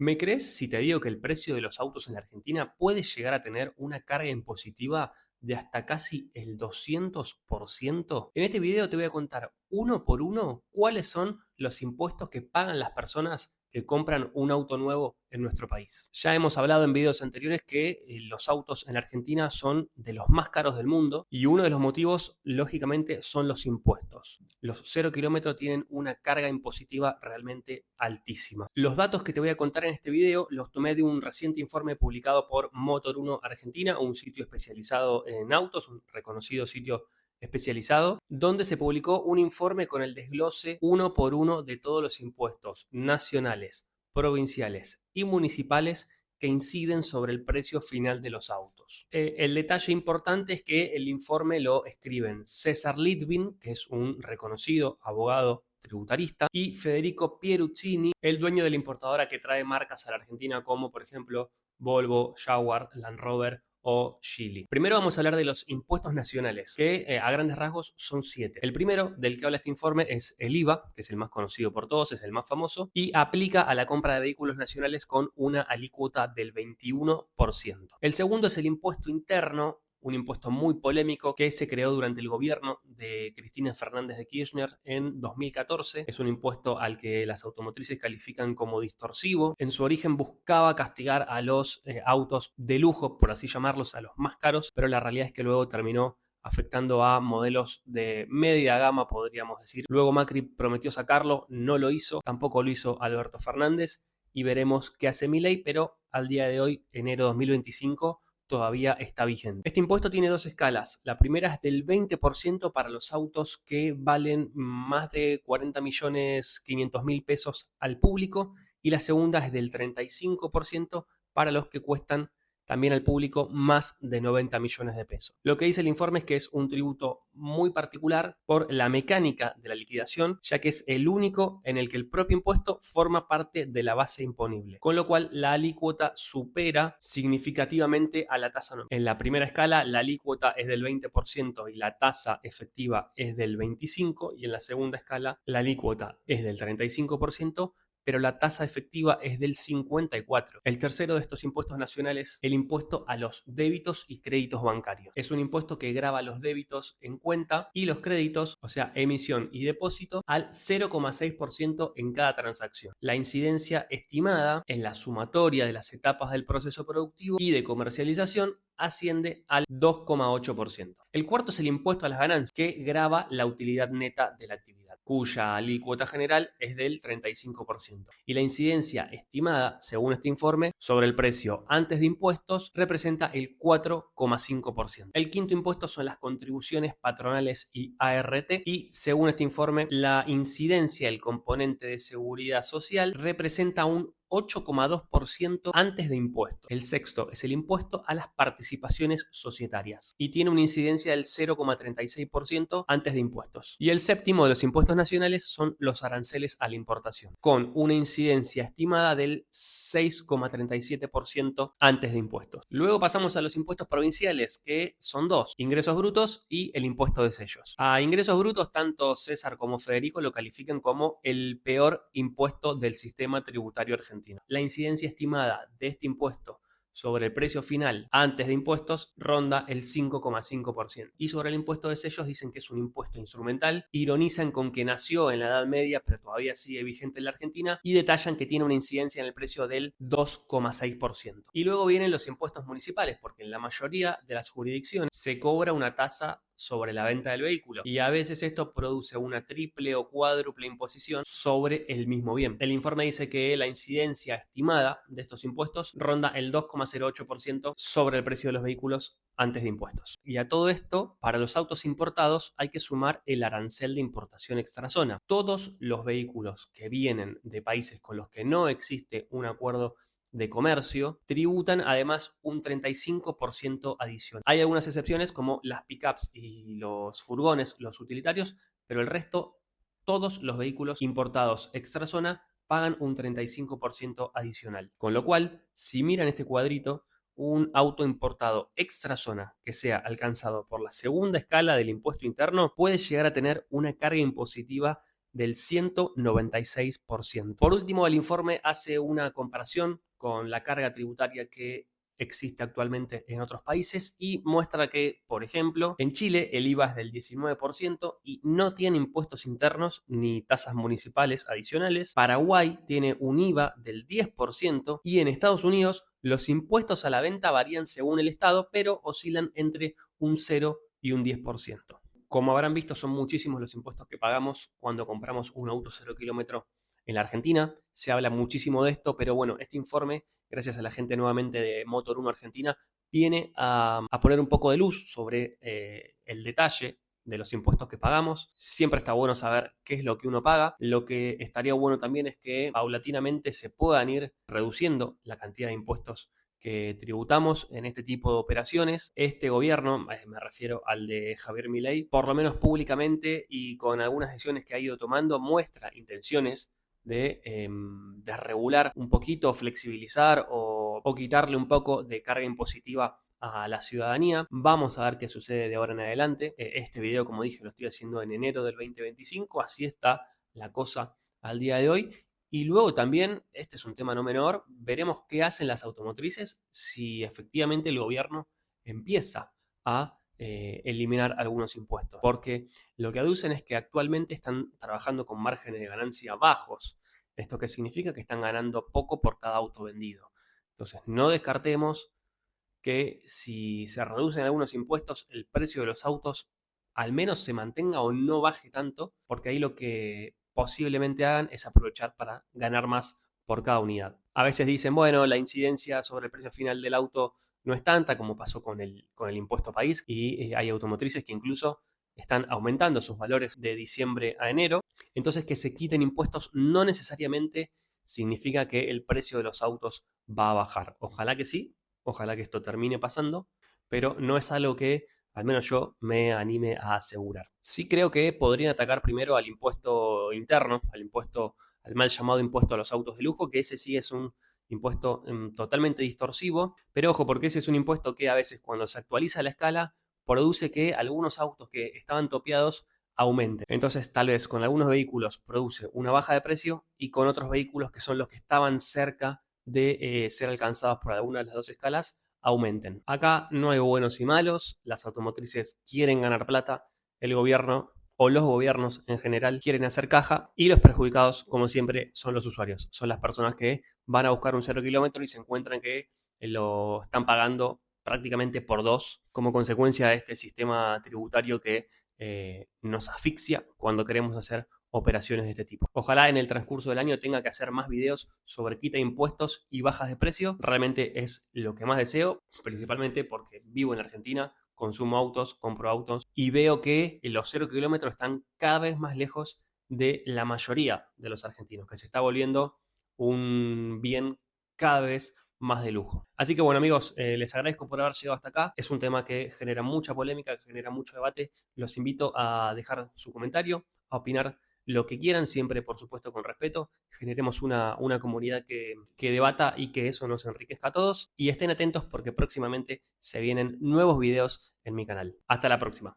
¿Me crees si te digo que el precio de los autos en la Argentina puede llegar a tener una carga impositiva de hasta casi el 200%? En este video te voy a contar uno por uno cuáles son los impuestos que pagan las personas que compran un auto nuevo en nuestro país. Ya hemos hablado en videos anteriores que los autos en Argentina son de los más caros del mundo y uno de los motivos, lógicamente, son los impuestos. Los 0 kilómetros tienen una carga impositiva realmente altísima. Los datos que te voy a contar en este video los tomé de un reciente informe publicado por Motor1 Argentina, un sitio especializado en autos, un reconocido sitio especializado, donde se publicó un informe con el desglose uno por uno de todos los impuestos nacionales, provinciales y municipales que inciden sobre el precio final de los autos. El detalle importante es que el informe lo escriben César Litvin, que es un reconocido abogado tributarista, y Federico Pieruccini, el dueño de la importadora que trae marcas a la Argentina como por ejemplo Volvo, Jaguar, Land Rover o Geely. Primero vamos a hablar de los impuestos nacionales, que a grandes rasgos son 7. El primero del que habla este informe es el IVA, que es el más conocido por todos, es el más famoso, y aplica a la compra de vehículos nacionales con una alícuota del 21%. El segundo es el impuesto interno, un impuesto muy polémico que se creó durante el gobierno de Cristina Fernández de Kirchner en 2014. Es un impuesto al que las automotrices califican como distorsivo. En su origen buscaba castigar a los autos de lujo, por así llamarlos, a los más caros, pero la realidad es que luego terminó afectando a modelos de media gama, podríamos decir. Luego Macri prometió sacarlo, no lo hizo, tampoco lo hizo Alberto Fernández, y veremos qué hace Milei, pero al día de hoy, enero 2025, todavía está vigente. Este impuesto tiene dos escalas. La primera es del 20% para los autos que valen más de 40.500.000 pesos al público y la segunda es del 35% para los que cuestan también al público más de 90 millones de pesos. Lo que dice el informe es que es un tributo muy particular por la mecánica de la liquidación, ya que es el único en el que el propio impuesto forma parte de la base imponible, con lo cual la alícuota supera significativamente a la tasa nominal. En la primera escala la alícuota es del 20% y la tasa efectiva es del 25%, y en la segunda escala la alícuota es del 35%, pero la tasa efectiva es del 54%. El tercero de estos impuestos nacionales, el impuesto a los débitos y créditos bancarios. Es un impuesto que grava los débitos en cuenta y los créditos, o sea, emisión y depósito, al 0,6% en cada transacción. La incidencia estimada en la sumatoria de las etapas del proceso productivo y de comercialización asciende al 2,8%. El cuarto es el impuesto a las ganancias, que grava la utilidad neta de la actividad, cuya alícuota general es del 35%. Y la incidencia estimada, según este informe, sobre el precio antes de impuestos representa el 4,5%. El quinto impuesto son las contribuciones patronales y ART, y según este informe, la incidencia del componente de seguridad social representa un 8,2% antes de impuestos. El sexto es el impuesto a las participaciones societarias y tiene una incidencia del 0,36% antes de impuestos. Y el séptimo de los impuestos nacionales son los aranceles a la importación, con una incidencia estimada del 6,37% antes de impuestos. Luego pasamos a los impuestos provinciales, que son dos: ingresos brutos y el impuesto de sellos. A ingresos brutos, tanto César como Federico lo califican como el peor impuesto del sistema tributario argentino. La incidencia estimada de este impuesto sobre el precio final antes de impuestos ronda el 5,5%. Y sobre el impuesto de sellos dicen que es un impuesto instrumental, ironizan con que nació en la Edad Media pero todavía sigue vigente en la Argentina, y detallan que tiene una incidencia en el precio del 2,6%. Y luego vienen los impuestos municipales, porque en la mayoría de las jurisdicciones se cobra una tasa sobre la venta del vehículo, y a veces esto produce una triple o cuádruple imposición sobre el mismo bien. El informe dice que la incidencia estimada de estos impuestos ronda el 2,08% sobre el precio de los vehículos antes de impuestos. Y a todo esto, para los autos importados hay que sumar el arancel de importación extrazona. Todos los vehículos que vienen de países con los que no existe un acuerdo de comercio tributan además un 35% adicional. Hay algunas excepciones como las pickups y los furgones, los utilitarios, pero el resto, todos los vehículos importados extrazona pagan un 35% adicional. Con lo cual, si miran este cuadrito, un auto importado extrazona que sea alcanzado por la segunda escala del impuesto interno puede llegar a tener una carga impositiva del 196%. Por último, el informe hace una comparación con la carga tributaria que existe actualmente en otros países y muestra que, por ejemplo, en Chile el IVA es del 19% y no tiene impuestos internos ni tasas municipales adicionales. Paraguay tiene un IVA del 10% y en Estados Unidos los impuestos a la venta varían según el estado, pero oscilan entre un 0 y un 10%. Como habrán visto, son muchísimos los impuestos que pagamos cuando compramos un auto 0 kilómetro en la Argentina. Se habla muchísimo de esto, pero bueno, este informe, gracias a la gente nuevamente de Motor 1 Argentina, viene a poner un poco de luz sobre el detalle de los impuestos que pagamos. Siempre está bueno saber qué es lo que uno paga. Lo que estaría bueno también es que paulatinamente se puedan ir reduciendo la cantidad de impuestos que tributamos en este tipo de operaciones. Este gobierno, me refiero al de Javier Milei, por lo menos públicamente y con algunas decisiones que ha ido tomando, muestra intenciones de regular un poquito, flexibilizar o quitarle un poco de carga impositiva a la ciudadanía. Vamos a ver qué sucede de ahora en adelante. Este video, como dije, lo estoy haciendo en enero del 2025, así está la cosa al día de hoy. Y luego también, este es un tema no menor, veremos qué hacen las automotrices si efectivamente el gobierno empieza a eliminar algunos impuestos. Porque lo que aducen es que actualmente están trabajando con márgenes de ganancia bajos. ¿Esto qué significa? Que están ganando poco por cada auto vendido. Entonces, no descartemos que si se reducen algunos impuestos, el precio de los autos al menos se mantenga o no baje tanto, porque ahí lo que posiblemente hagan es aprovechar para ganar más por cada unidad. A veces dicen, bueno, la incidencia sobre el precio final del auto no es tanta como pasó con el impuesto país y hay automotrices que incluso están aumentando sus valores de diciembre a enero. Entonces, que se quiten impuestos no necesariamente significa que el precio de los autos va a bajar. Ojalá que sí, ojalá que esto termine pasando, pero no es algo que al menos yo me anime a asegurar. Sí creo que podrían atacar primero al impuesto interno, al mal llamado impuesto a los autos de lujo, que ese sí es un impuesto totalmente distorsivo, pero ojo, porque ese es un impuesto que a veces cuando se actualiza la escala produce que algunos autos que estaban topeados aumenten. Entonces tal vez con algunos vehículos produce una baja de precio y con otros vehículos que son los que estaban cerca de ser alcanzados por alguna de las dos escalas aumenten. Acá no hay buenos y malos, las automotrices quieren ganar plata, el gobierno o los gobiernos en general quieren hacer caja y los perjudicados, como siempre, son los usuarios. Son las personas que van a buscar un 0 kilómetro y se encuentran que lo están pagando prácticamente por dos como consecuencia de este sistema tributario que nos asfixia cuando queremos hacer operaciones de este tipo. Ojalá en el transcurso del año tenga que hacer más videos sobre quita de impuestos y bajas de precio. Realmente es lo que más deseo, principalmente porque vivo en Argentina, consumo autos, compro autos y veo que los 0 kilómetros están cada vez más lejos de la mayoría de los argentinos, que se está volviendo un bien cada vez más de lujo. Así que bueno amigos, les agradezco por haber llegado hasta acá. Es un tema que genera mucha polémica, que genera mucho debate. Los invito a dejar su comentario, a opinar lo que quieran, siempre por supuesto con respeto. Generemos una comunidad que debata y que eso nos enriquezca a todos. Y estén atentos porque próximamente se vienen nuevos videos en mi canal. Hasta la próxima.